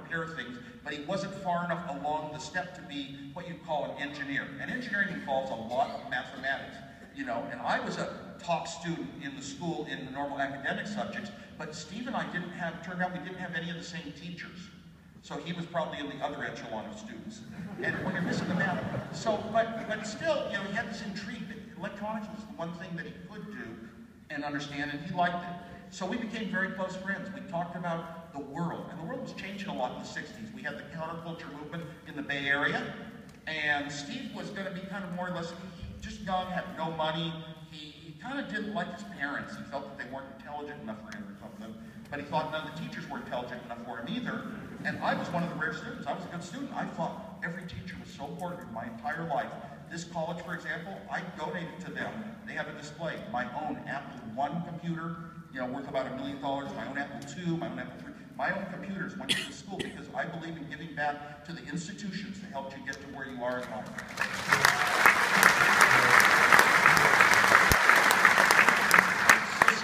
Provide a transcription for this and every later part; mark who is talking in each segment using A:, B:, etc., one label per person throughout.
A: repair things, but he wasn't far enough along the step to be what you'd call an engineer. And engineering involves a lot of mathematics, you know, and I was a top student in the school in the normal academic subjects, but Steve and I turned out we didn't have any of the same teachers. So he was probably in the other echelon of students. And when you're missing the math, but still, you know, he had this intrigue that electronics was the one thing that he could do and understand, and he liked it. So we became very close friends. We talked about the world, and the world was changing a lot in the 60s. We had the counterculture movement in the Bay Area, and Steve was going to be kind of more or less, just young, had no money. He kind of didn't like his parents. He felt that they weren't intelligent enough for him or something, but he thought none of the teachers were intelligent enough for him either. And I was one of the rare students. I was a good student. I thought every teacher was so important in my entire life. This college, for example, I donated to them. They have a display. My own Apple I computer, you know, worth about $1 million. My own Apple II, my own Apple III. My own computers went to the school because I believe in giving back to the institutions that helped you get to where you are in life.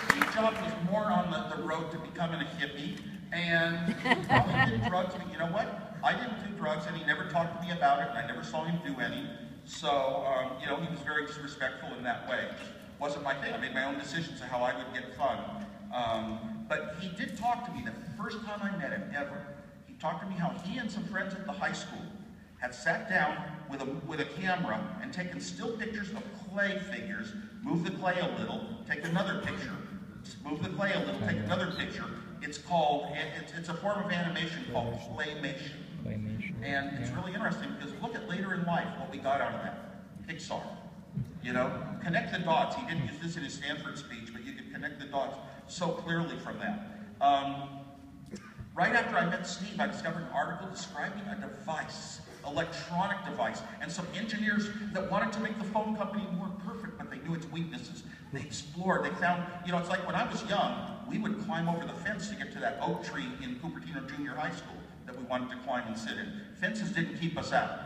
A: Steve Jobs was more on the road to becoming a hippie, and he probably did drugs, but you know what? I didn't do drugs, and he never talked to me about it, and I never saw him do any. So, you know, he was very disrespectful in that way. It wasn't my thing. I made my own decisions of how I would get fun. But he did talk to me the first time I met him, ever. He talked to me how he and some friends at the high school had sat down with a camera and taken still pictures of clay figures, move the clay a little, take another picture, move the clay a little, take another picture. It's a form of animation called claymation. And it's really interesting because look at later in life what we got out of that. Pixar. You know, connect the dots. He didn't use this in his Stanford speech, but you could connect the dots so clearly from that. Right after I met Steve, I discovered an article describing a device, electronic device, and some engineers that wanted to make the phone company more perfect, but they knew its weaknesses. They explored, they found, you know, it's like when I was young, we would climb over the fence to get to that oak tree in Cupertino Junior High School that we wanted to climb and sit in. Fences didn't keep us out.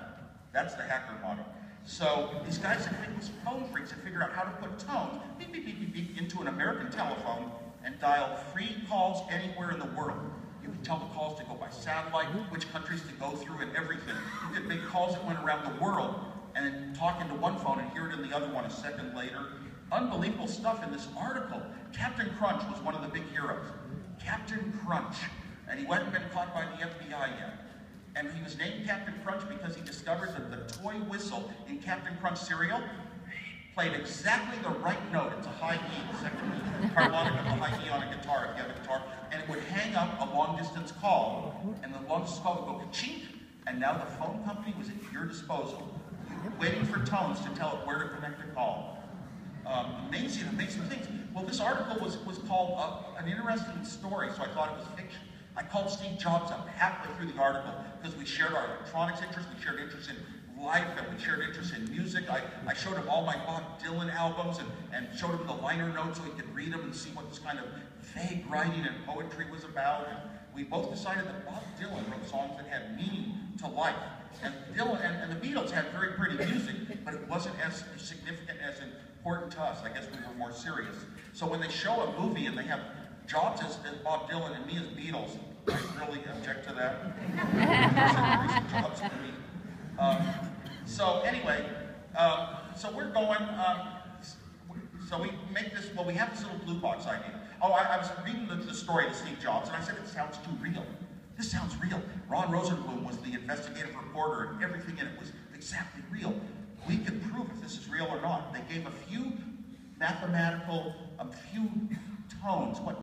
A: That's the hacker motto. So these guys that think these phone freaks had figured out how to put tones, beep, beep, beep, beep, beep, into an American telephone and dial free calls anywhere in the world. You could tell the calls to go by satellite, which countries to go through, and everything. You could make calls that went around the world and then talk into one phone and hear it in the other one a second later. Unbelievable stuff in this article. Captain Crunch was one of the big heroes. Captain Crunch. And he hadn't been caught by the FBI yet. And he was named Captain Crunch because he discovered that the toy whistle in Captain Crunch cereal played exactly the right note. It's a high E, the second harmonic of the high E on a guitar, if you have a guitar. And it would hang up a long-distance call, and the long-distance call would go ka-chink, and now the phone company was at your disposal, waiting for tones to tell it where to connect the call. Amazing things. Well, this article was called an interesting story, so I thought it was fiction. I called Steve Jobs up halfway through the article because we shared our electronics interests, we shared interest in life, and we shared interest in music. I showed him all my Bob Dylan albums and showed him the liner notes so he could read them and see what this kind of vague writing and poetry was about. And we both decided that Bob Dylan wrote songs that had meaning to life. And Dylan and the Beatles had very pretty music, but it wasn't as significant, as important to us. I guess we were more serious. So when they show a movie and they have Jobs as Bob Dylan and me as Beatles, I really object to that. Jobs to me. So anyway, so we're going, so we make this, well, we have this little blue box idea. Oh, I was reading the story of Steve Jobs, and I said, it sounds too real. This sounds real. Ron Rosenblum was the investigative reporter, and everything in it was exactly real. We can prove if this is real or not. They gave a few mathematical, a few tones. What